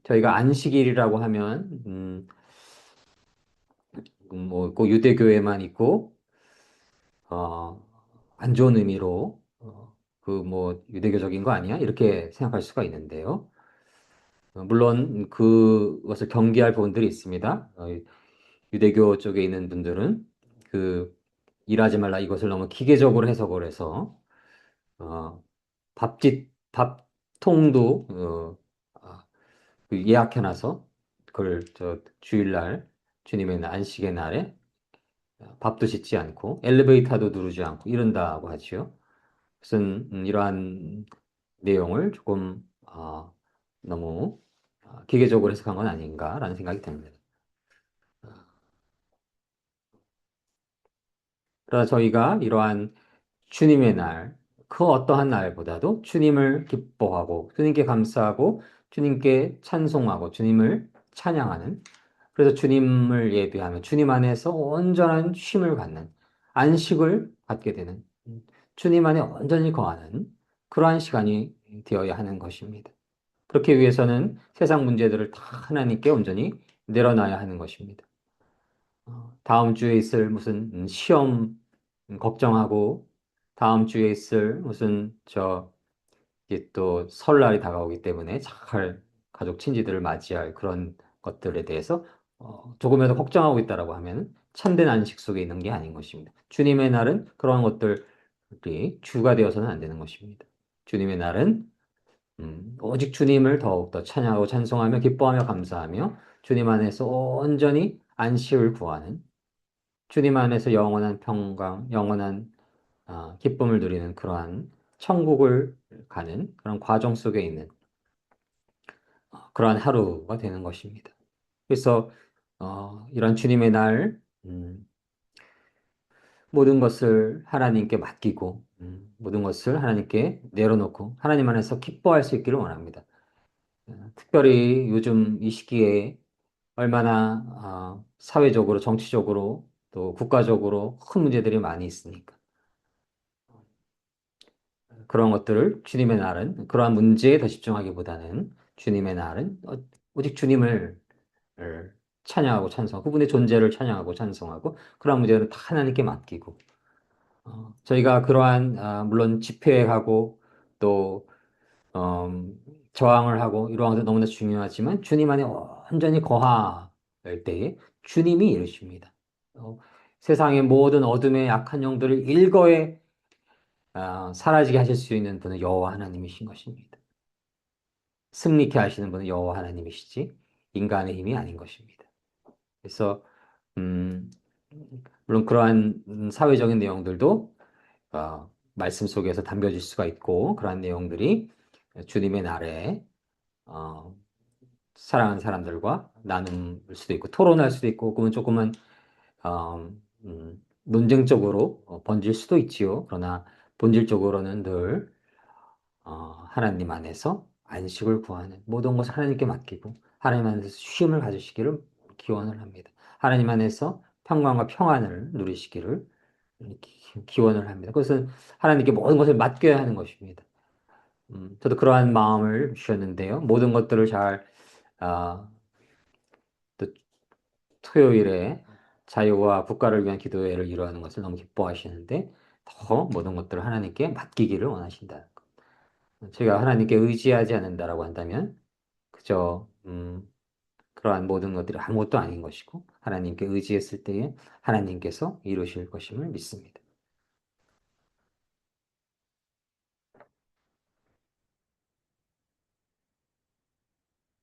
저희가 안식일이라고 하면 뭐꼭 유대교에만 있고 어, 안 좋은 의미로 그 뭐 유대교적인 거 아니야? 이렇게 생각할 수가 있는데요. 물론 그것을 경계할 부분들이 있습니다. 유대교 쪽에 있는 분들은 그 일하지 말라 이것을 너무 기계적으로 해석을 해서 어, 밥통도 그 예약해놔서 그걸 저 주일날 주님의 안식의 날에 밥도 짓지 않고 엘리베이터도 누르지 않고 이런다고 하지요. 무슨 이러한 내용을 조금 너무 기계적으로 해석한 건 아닌가라는 생각이 듭니다. 그래서 저희가 이러한 주님의 날, 그 어떠한 날보다도 주님을 기뻐하고 주님께 감사하고 주님께 찬송하고 주님을 찬양하는 그래서 주님을 예배하며 주님 안에서 온전한 쉼을 갖는 안식을 갖게 되는 주님 안에 온전히 거하는 그러한 시간이 되어야 하는 것입니다. 그렇게 위해서는 세상 문제들을 다 하나님께 온전히 내려놔야 하는 것입니다. 다음 주에 있을 무슨 시험 걱정하고 다음 주에 있을 무슨 이게 또 설날이 다가오기 때문에 잘 가족 친지들을 맞이할 그런 것들에 대해서 조금이라도 걱정하고 있다라고 하면 참된 안식 속에 있는 게 아닌 것입니다. 주님의 날은 그런 것들 주가 되어서는 안 되는 것입니다. 주님의 날은 오직 주님을 더욱더 찬양하고 찬송하며 기뻐하며 감사하며 주님 안에서 온전히 안식을 구하는 주님 안에서 영원한 평강, 영원한 기쁨을 누리는 그러한 천국을 가는 그런 과정 속에 있는 그러한 하루가 되는 것입니다. 그래서 이런 주님의 날 모든 것을 하나님께 맡기고 모든 것을 하나님께 내려놓고 하나님 안에서 기뻐할 수 있기를 원합니다. 특별히 요즘 이 시기에 얼마나 사회적으로 정치적으로 또 국가적으로 큰 문제들이 많이 있으니까 그런 것들을 주님의 날은 그러한 문제에 더 집중하기보다는 주님의 날은 오직 주님을 찬양하고 찬송, 그분의 존재를 찬양하고 찬송하고 그러한 문제를 다 하나님께 맡기고 저희가 그러한 물론 집회하고 또 저항을 하고 이러한 것도 너무나 중요하지만 주님 안에 온전히 거할 때에 주님이 이루십니다. 어, 세상의 모든 어둠의 약한 영들을 일거에 사라지게 하실 수 있는 분은 여호와 하나님이신 것입니다. 승리케 하시는 분은 여호와 하나님이시지 인간의 힘이 아닌 것입니다. 그래서 음, 물론 그러한 사회적인 내용들도 말씀 속에서 담겨질 수가 있고 그러한 내용들이 주님의 날에 어, 사랑하는 사람들과 나눌 수도 있고 토론할 수도 있고 그러면 조금은 논쟁적으로 번질 수도 있지요. 그러나 본질적으로는 늘 하나님 안에서 안식을 구하는 모든 것을 하나님께 맡기고 하나님 안에서 쉼을 가지시기를 기원을 합니다. 하나님 안에서 평강과 평안을 누리시기를 기원을 합니다. 그것은 하나님께 모든 것을 맡겨야 하는 것입니다. 저도 그러한 마음을 주셨는데요. 모든 것들을 잘, 아, 또 토요일에 자유와 국가를 위한 기도회를 이루어하는 것을 너무 기뻐하시는데 더 모든 것들을 하나님께 맡기기를 원하신다. 제가 하나님께 의지하지 않는다라고 한다면 그저 그러한 모든 것들이 아무것도 아닌 것이고 하나님께 의지했을 때에 하나님께서 이루실 것임을 믿습니다.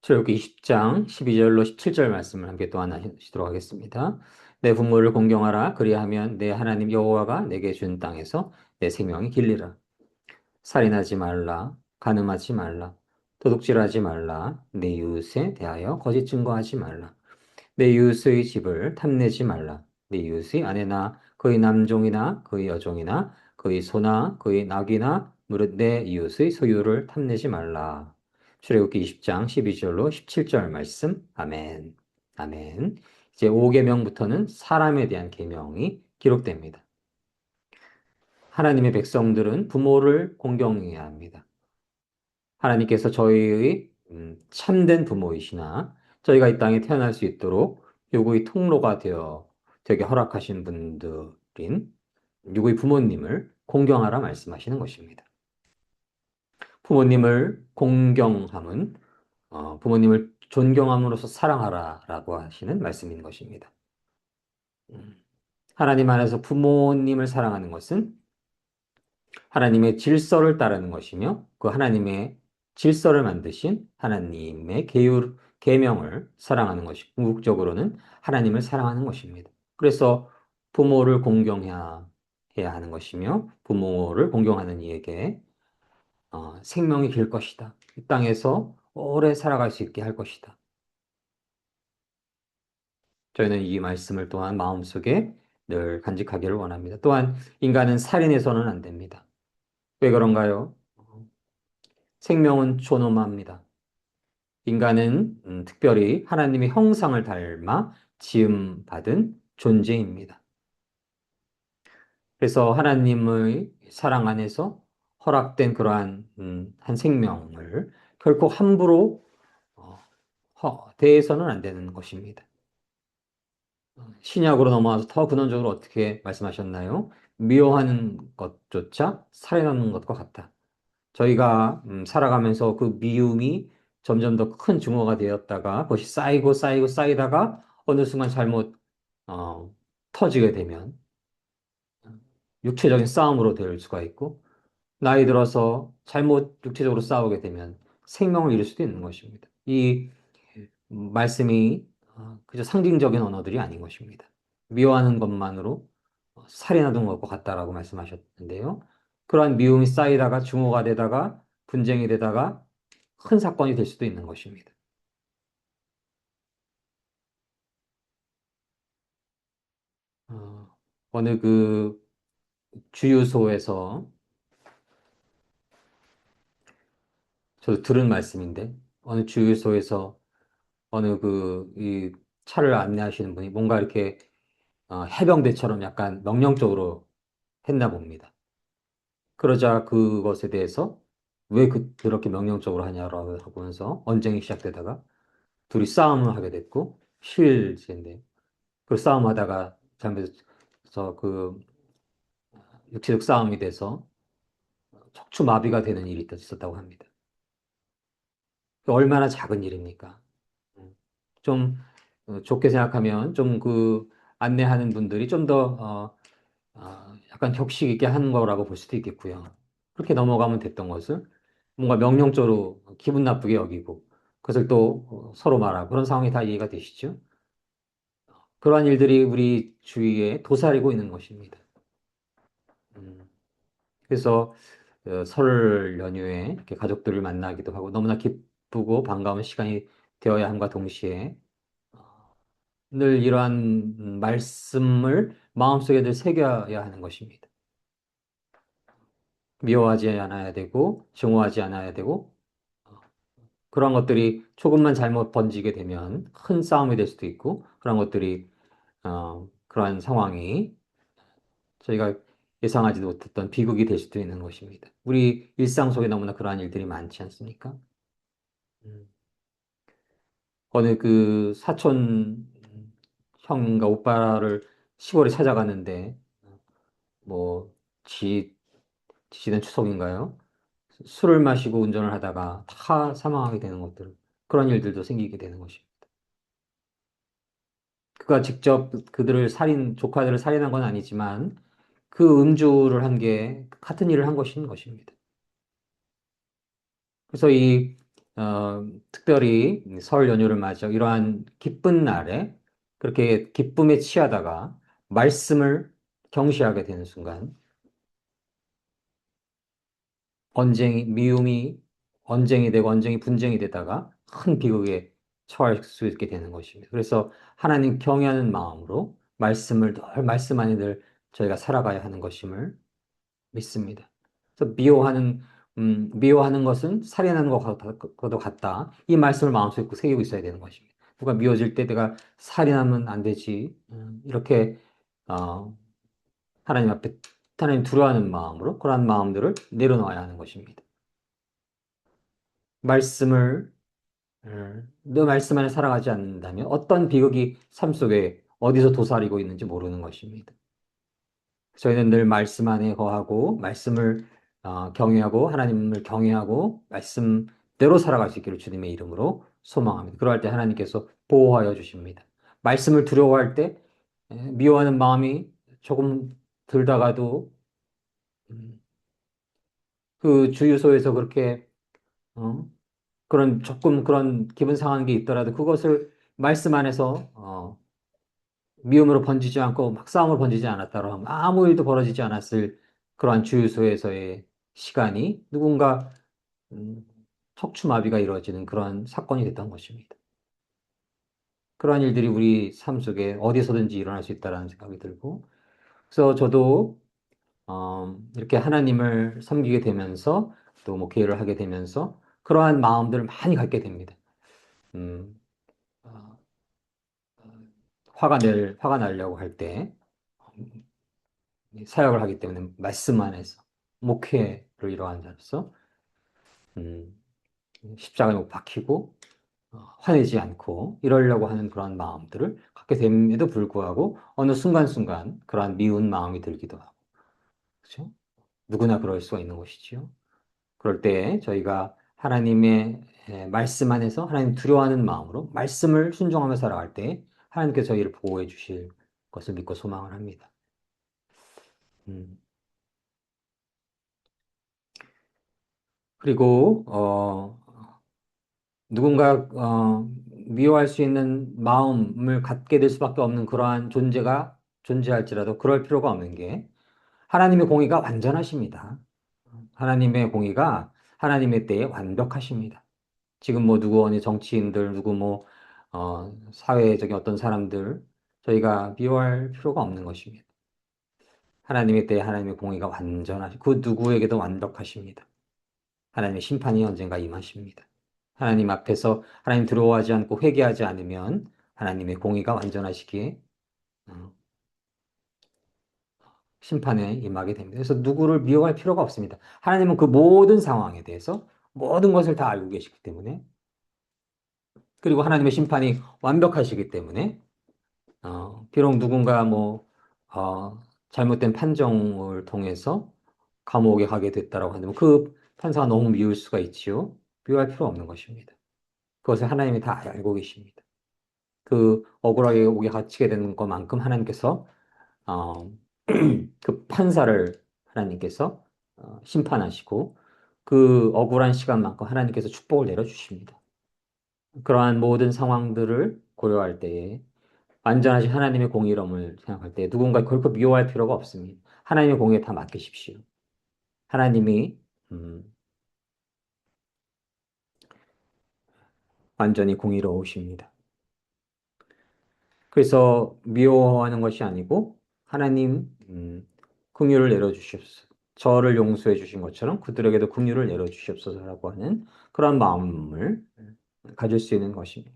출애굽기 20장 12절로 17절 말씀을 함께 또 하나 해주시도록 하겠습니다. 내 부모를 공경하라 그리하면 내 하나님 여호와가 내게 준 땅에서 내 생명이 길리라. 살인하지 말라 간음하지 말라 도둑질하지 말라 내 이웃에 대하여 거짓 증거하지 말라 내 이웃의 집을 탐내지 말라. 내 이웃의 아내나 그의 남종이나 그의 여종이나 그의 소나 그의 낙이나 무릇 내 이웃의 소유를 탐내지 말라. 출애굽기 20장 12절로 17절 말씀. 아멘. 아멘. 이제 5계명부터는 사람에 대한 계명이 기록됩니다. 하나님의 백성들은 부모를 공경해야 합니다. 하나님께서 저희의 참된 부모이시나 저희가 이 땅에 태어날 수 있도록 요구의 통로가 되게 허락하신 분들인 요구의 부모님을 공경하라 말씀하시는 것입니다. 부모님을 공경함은 부모님을 존경함으로써 사랑하라라고 하시는 말씀인 것입니다. 음, 하나님 안에서 부모님을 사랑하는 것은 하나님의 질서를 따르는 것이며 그 하나님의 질서를 만드신 하나님의 계명을 사랑하는 것이 궁극적으로는 하나님을 사랑하는 것입니다. 그래서 부모를 공경해야 해야 하는 것이며 부모를 공경하는 이에게 생명이 길 것이다. 이 땅에서 오래 살아갈 수 있게 할 것이다. 저희는 이 말씀을 또한 마음속에 늘 간직하기를 원합니다. 또한 인간은 살인해서는 안 됩니다. 왜 그런가요? 생명은 존엄합니다. 인간은 특별히 하나님의 형상을 닮아 지음받은 존재입니다. 그래서 하나님의 사랑 안에서 허락된 그러한 한 생명을 결코 함부로 어, 대해서는 안 되는 것입니다. 신약으로 넘어와서 더 근원적으로 어떻게 말씀하셨나요? 미워하는 것조차 살인하는 것과 같다. 저희가 살아가면서 그 미움이 점점 더 큰 증오가 되었다가 그것이 쌓이고 쌓이고 쌓이다가 어느 순간 잘못 어, 터지게 되면 육체적인 싸움으로 될 수가 있고, 나이 들어서 잘못 육체적으로 싸우게 되면 생명을 잃을 수도 있는 것입니다. 이 말씀이 그저 상징적인 언어들이 아닌 것입니다. 미워하는 것만으로 살인하는 것과 같다라고 말씀하셨는데요. 그러한 미움이 쌓이다가 증오가 되다가 분쟁이 되다가 큰 사건이 될 수도 있는 것입니다. 어, 어느 그 주유소에서 저도 들은 말씀인데 어느 주유소에서 어느 이 차를 안내하시는 분이 뭔가 이렇게 해병대처럼 약간 명령적으로 했나 봅니다. 그러자 그것에 대해서 왜 그렇게 명령적으로 하냐라고 하면서 언쟁이 시작되다가 둘이 싸움을 하게 됐고 실제인데 그 싸움하다가 잘못해서 그 육체적 싸움이 돼서 척추마비가 되는 일이 있었다고 합니다. 얼마나 작은 일입니까? 음. 좀 좋게 생각하면 좀 그 안내하는 분들이 좀 더 약간 격식 있게 하는 거라고 볼 수도 있겠고요. 그렇게 넘어가면 됐던 것을 뭔가 명령적으로 기분 나쁘게 여기고 그것을 또 서로 말하고 그런 상황이 다 이해가 되시죠? 그러한 일들이 우리 주위에 도사리고 있는 것입니다. 음, 그래서 설 연휴에 이렇게 가족들을 만나기도 하고 너무나 기쁘고 반가운 시간이 되어야 함과 동시에 늘 이러한 말씀을 마음속에 늘 새겨야 하는 것입니다. 미워하지 않아야 되고, 증오하지 않아야 되고, 어, 그런 것들이 조금만 잘못 번지게 되면 큰 싸움이 될 수도 있고, 그런 것들이, 그러한 상황이 저희가 예상하지도 못했던 비극이 될 수도 있는 것입니다. 우리 일상 속에 너무나 그러한 일들이 많지 않습니까? 음. 어느 그 사촌 형과 오빠를 시골에 찾아갔는데, 뭐, 지, 지난 추석인가요? 술을 마시고 운전을 하다가 다 사망하게 되는 것들, 그런 일들도 생기게 되는 것입니다. 그가 직접 조카들을 살인한 건 아니지만 그 음주를 한 게 같은 일을 한 것인 것입니다. 그래서 특별히 설 연휴를 맞아 이러한 기쁜 날에 그렇게 기쁨에 취하다가 말씀을 경시하게 되는 순간 미움이 언쟁이 되고 언쟁이 분쟁이 되다가 큰 비극에 처할 수 있게 되는 것입니다. 그래서 하나님 경외하는 마음으로 말씀 안에 늘 저희가 살아가야 하는 것임을 믿습니다. 그래서 미워하는 것은 살인하는 것과도 같다. 이 말씀을 마음속에 꼭 새기고 있어야 되는 것입니다. 누가 미워질 때 내가 살인하면 안 되지. 이렇게, 어, 하나님 앞에, 하나님 두려워하는 마음으로 그러한 마음들을 내려놓아야 하는 것입니다. 말씀을 너 말씀 안에 살아가지 않는다면 어떤 비극이 삶 속에 어디서 도사리고 있는지 모르는 것입니다. 저희는 늘 말씀 안에 거하고 말씀을 경외하고 하나님을 경외하고 말씀대로 살아갈 수 있기를 주님의 이름으로 소망합니다. 그러할 때 하나님께서 보호하여 주십니다. 말씀을 두려워할 때 미워하는 마음이 조금 들다가도 음, 그 주유소에서 그렇게 어, 조금 그런 기분 상한 게 있더라도 그것을 말씀 안에서 미움으로 번지지 않고 막 싸움으로 번지지 않았다고 하면 아무 일도 벌어지지 않았을 그러한 주유소에서의 시간이 누군가 음, 척추마비가 이루어지는 그런 사건이 됐던 것입니다. 그러한 일들이 우리 삶 속에 어디서든지 일어날 수 있다는 생각이 들고 그래서 저도 이렇게 하나님을 섬기게 되면서 또 목회를 하게 되면서 그러한 마음들을 많이 갖게 됩니다. 음, 어, 화가 나려고 할 때, 사역을 하기 때문에 말씀 안에서, 목회를 이러한 자로서, 음, 십자가에 못 박히고, 화내지 않고, 이러려고 하는 그러한 마음들을 갖게 됨에도 불구하고, 어느 순간순간 그러한 미운 마음이 들기도 하고, 그렇죠? 누구나 그럴 수가 있는 것이지요. 그럴 때 저희가 하나님의 말씀 안에서 하나님 두려워하는 마음으로 말씀을 순종하며 살아갈 때 하나님께서 저희를 보호해 주실 것을 믿고 소망을 합니다. 음. 그리고 누군가 미워할 수 있는 마음을 갖게 될 수밖에 없는 그러한 존재가 존재할지라도 그럴 필요가 없는 게 하나님의 공의가 완전하십니다. 하나님의 공의가 하나님의 때에 완벽하십니다. 지금 뭐 누구 어느 정치인들 누구 뭐 사회적인 어떤 사람들 저희가 미워할 필요가 없는 것입니다. 하나님의 때에 하나님의 공의가 완전하시 그 누구에게도 완벽하십니다. 하나님의 심판이 언젠가 임하십니다. 하나님 앞에서 하나님 들어오지 않고 회개하지 않으면 하나님의 공의가 완전하시기에 어, 심판에 임하게 됩니다. 그래서 누구를 미워할 필요가 없습니다. 하나님은 그 모든 상황에 대해서 모든 것을 다 알고 계시기 때문에 그리고 하나님의 심판이 완벽하시기 때문에 비록 누군가 뭐 잘못된 판정을 통해서 감옥에 가게 됐다라고 한다면 그 판사가 너무 미울 수가 있지요. 미워할 필요 없는 것입니다. 그것을 하나님이 다 알고 계십니다. 그 억울하게 오게 갇히게 되는 것만큼 하나님께서 어, 그 판사를 하나님께서 심판하시고 그 억울한 시간만큼 하나님께서 축복을 내려주십니다. 그러한 모든 상황들을 고려할 때에 완전하신 하나님의 공의로움을 생각할 때 누군가 결코 미워할 필요가 없습니다. 하나님의 공의에 다 맡기십시오. 하나님이 음, 완전히 공의로우십니다. 그래서 미워하는 것이 아니고 하나님 긍휼을 내려주시옵소서. 저를 용서해 주신 것처럼 그들에게도 긍휼을 내려주시옵소서라고 하는 그런 마음을 가질 수 있는 것입니다.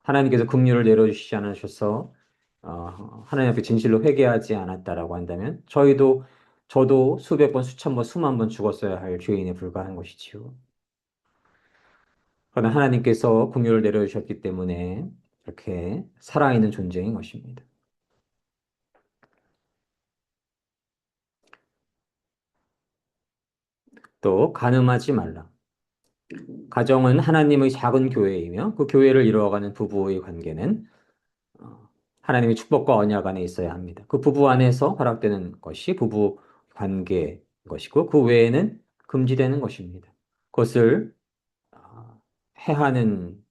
하나님께서 긍휼을 내려주시지 않으셔서 하나님 앞에 진실로 회개하지 않았다라고 한다면 저도 수백 번, 수천 번, 수만 번 죽었어야 할 죄인에 불과한 것이지요. 그러나 하나님께서 긍휼을 내려주셨기 때문에 이렇게 살아있는 존재인 것입니다. 또 간음하지 말라. 가정은 하나님의 작은 교회이며 그 교회를 이루어가는 부부의 관계는 어, 하나님의 축복과 언약 안에 있어야 합니다. 그 부부 안에서 허락되는 것이 부부 관계인 것이고 그 외에는 금지되는 것입니다. 그것을 해하는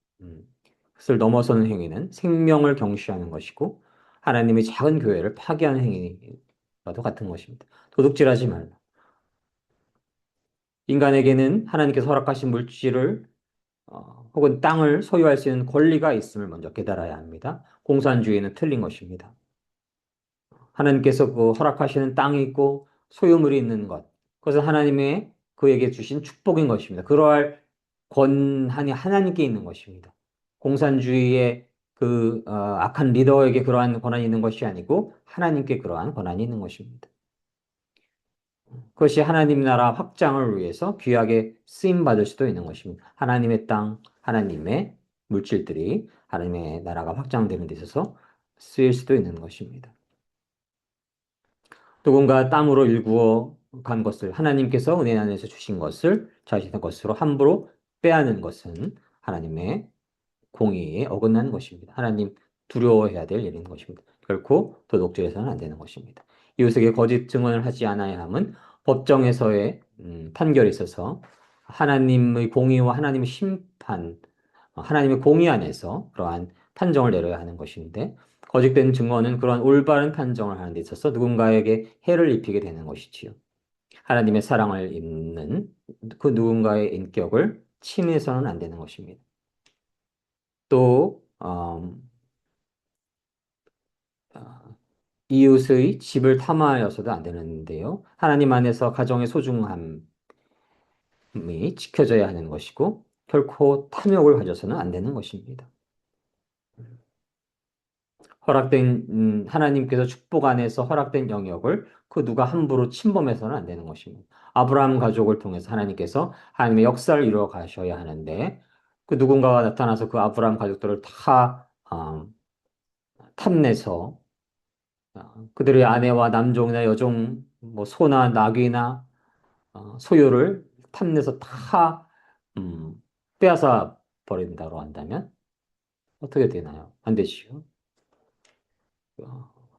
것을 넘어서는 행위는 생명을 경시하는 것이고 하나님의 작은 교회를 파괴하는 행위와도 같은 것입니다. 도둑질하지 말라. 인간에게는 하나님께서 허락하신 물질을 혹은 땅을 소유할 수 있는 권리가 있음을 먼저 깨달아야 합니다. 공산주의는 틀린 것입니다. 하나님께서 그 허락하시는 땅이 있고 소유물이 있는 것, 그것은 하나님의 그에게 주신 축복인 것입니다. 그러할 권한이 하나님께 있는 것입니다. 공산주의의 그 악한 리더에게 그러한 권한이 있는 것이 아니고 하나님께 그러한 권한이 있는 것입니다. 그것이 하나님 나라 확장을 위해서 귀하게 쓰임 받을 수도 있는 것입니다. 하나님의 땅, 하나님의 물질들이 하나님의 나라가 확장되는 데 있어서 쓰일 수도 있는 것입니다. 누군가 땅으로 일구어 간 것을 하나님께서 은혜 안에서 주신 것을 자신의 것으로 함부로 빼앗는 것은 하나님의 공의에 어긋나는 것입니다. 하나님 두려워해야 될 일인 것입니다. 결코 도둑질해서는 안 되는 것입니다. 이웃에게 거짓 증언을 하지 않아야 함은 법정에서의 판결에 있어서 하나님의 공의와 하나님의 심판, 하나님의 공의 안에서 그러한 판정을 내려야 하는 것인데 거짓된 증언은 그러한 올바른 판정을 하는 데 있어서 누군가에게 해를 입히게 되는 것이지요. 하나님의 사랑을 입는 그 누군가의 인격을 침해해서는 안 되는 것입니다. 또 이웃의 집을 탐하여서도 안 되는데요. 하나님 안에서 가정의 소중함이 지켜져야 하는 것이고 결코 탐욕을 가져서는 안 되는 것입니다. 허락된 하나님께서 축복 안에서 허락된 영역을 그 누가 함부로 침범해서는 안 되는 것입니다. 아브라함 가족을 통해서 하나님께서 하나님의 역사를 이루어 가셔야 하는데 그 누군가가 나타나서 그 아브라함 가족들을 다 탐내서 그들의 아내와 남종이나 여종, 뭐 소나 나귀나 소유를 탐내서 다 빼앗아 버린다고 한다면 어떻게 되나요? 안 되지요.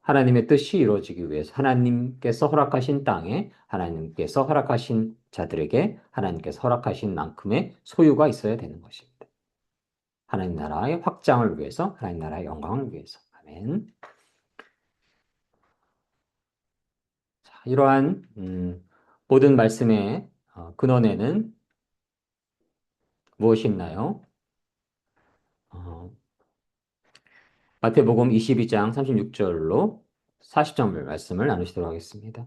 하나님의 뜻이 이루어지기 위해서 하나님께서 허락하신 땅에 하나님께서 허락하신 자들에게 하나님께서 허락하신 만큼의 소유가 있어야 되는 것입니다. 하나님 나라의 확장을 위해서, 하나님 나라의 영광을 위해서. 아멘. 자, 이러한 모든 말씀의 근원에는 무엇이 있나요? 어, 마태복음 22장 36절로 40절 말씀을 나누시도록 하겠습니다.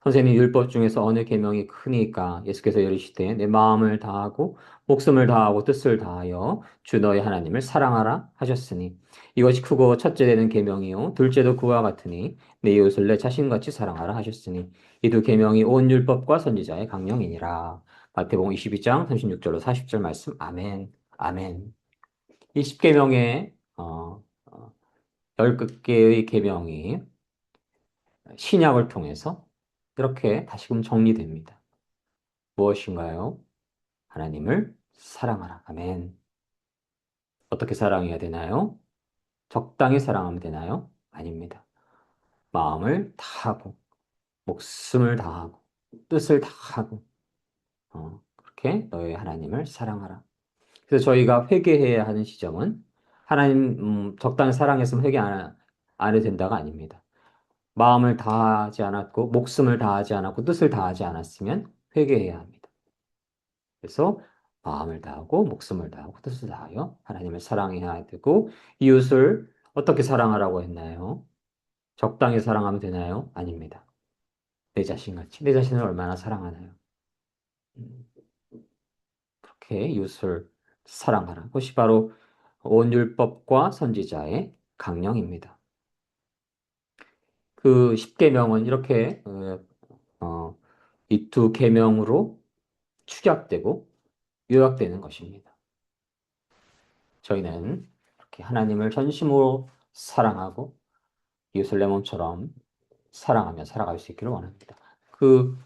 선생님 율법 중에서 어느 계명이 크니까 예수께서 이르시되 내 마음을 다하고 목숨을 다하고 뜻을 다하여 주 너의 하나님을 사랑하라 하셨으니 이것이 크고 첫째 되는 계명이요 둘째도 그와 같으니 내 이웃을 내 자신같이 사랑하라 하셨으니 이 두 계명이 온 율법과 선지자의 강령이니라. 마태복음 22장 36절로 40절 말씀. 아멘. 아멘. 이 10계명의 10개의 계명이 신약을 통해서 이렇게 다시금 정리됩니다. 무엇인가요? 하나님을 사랑하라. 아멘. 어떻게 사랑해야 되나요? 적당히 사랑하면 되나요? 아닙니다. 마음을 다하고, 목숨을 다하고, 뜻을 다하고, 그렇게 너의 하나님을 사랑하라. 그래서 저희가 회개해야 하는 시점은 하나님, 적당히 사랑했으면 안 해도 된다가 아닙니다. 마음을 다하지 않았고, 목숨을 다하지 않았고, 뜻을 다하지 않았으면 회개해야 합니다. 그래서 마음을 다하고, 목숨을 다하고, 뜻을 다하여 하나님을 사랑해야 되고, 이웃을 어떻게 사랑하라고 했나요? 적당히 사랑하면 되나요? 아닙니다. 내 자신같이. 내 자신을 얼마나 사랑하나요? 음, 그렇게 이웃을 사랑하라. 그것이 바로 온 율법과 선지자의 강령입니다. 그 십계명은 이렇게 이 두 계명으로 축약되고 요약되는 것입니다. 저희는 이렇게 하나님을 전심으로 사랑하고 이웃을 내 몸처럼 사랑하며 살아갈 수 있기를 원합니다. 그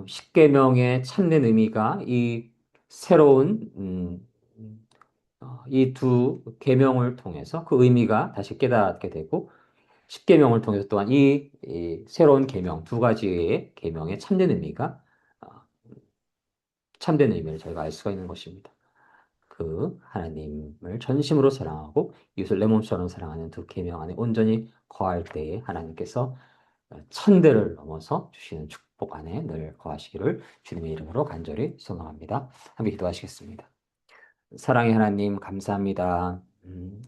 십계명의 참된 의미가 이 새로운 이 두 계명을 통해서 그 의미가 다시 깨닫게 되고 십계명을 통해서 또한 이 새로운 계명 두 가지의 계명의 참된 의미가 어, 참된 의미를 저희가 알 수가 있는 것입니다. 그 하나님을 전심으로 사랑하고 이웃을 내 몸처럼 사랑하는 두 계명 안에 온전히 거할 때에 하나님께서 천대를 넘어서 주시는 축복 안에 늘 거하시기를 주님의 이름으로 간절히 소망합니다. 함께 기도하시겠습니다. 사랑의 하나님 감사합니다.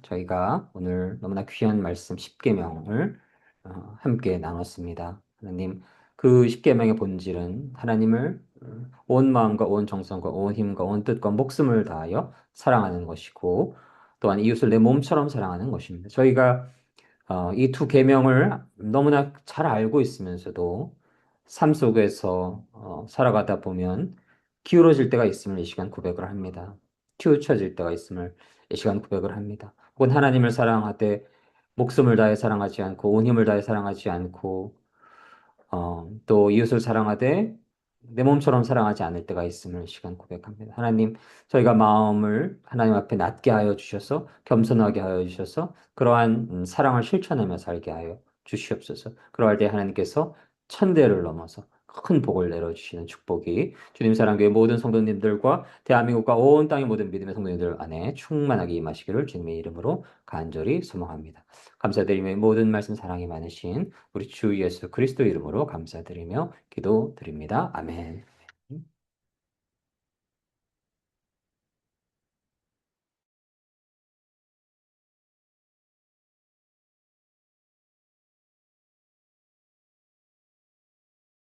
저희가 오늘 너무나 귀한 말씀 십계명을 함께 나눴습니다. 하나님 그 십계명의 본질은 하나님을 온 마음과 온 정성과 온 힘과 온 뜻과 목숨을 다하여 사랑하는 것이고 또한 이웃을 내 몸처럼 사랑하는 것입니다. 저희가 이 두 계명을 너무나 잘 알고 있으면서도 삶 속에서 살아가다 보면 기울어질 때가 있음을 이 시간 고백을 합니다. 치우쳐질 때가 있음을 이 시간 고백을 합니다. 혹은 하나님을 사랑하되 목숨을 다해 사랑하지 않고 온 힘을 다해 사랑하지 않고 또 이웃을 사랑하되 내 몸처럼 사랑하지 않을 때가 있음을 시간 고백합니다. 하나님, 저희가 마음을 하나님 앞에 낮게 하여 주셔서 겸손하게 하여 주셔서 그러한 사랑을 실천하며 살게 하여 주시옵소서. 그러할 때 하나님께서 천대를 넘어서 큰 복을 내려주시는 축복이 주님 사랑교회 모든 성도님들과 대한민국과 온 땅의 모든 믿음의 성도님들 안에 충만하게 임하시기를 주님의 이름으로 간절히 소망합니다. 감사드리며 모든 말씀 사랑이 많으신 우리 주 예수 그리스도 이름으로 감사드리며 기도드립니다. 아멘.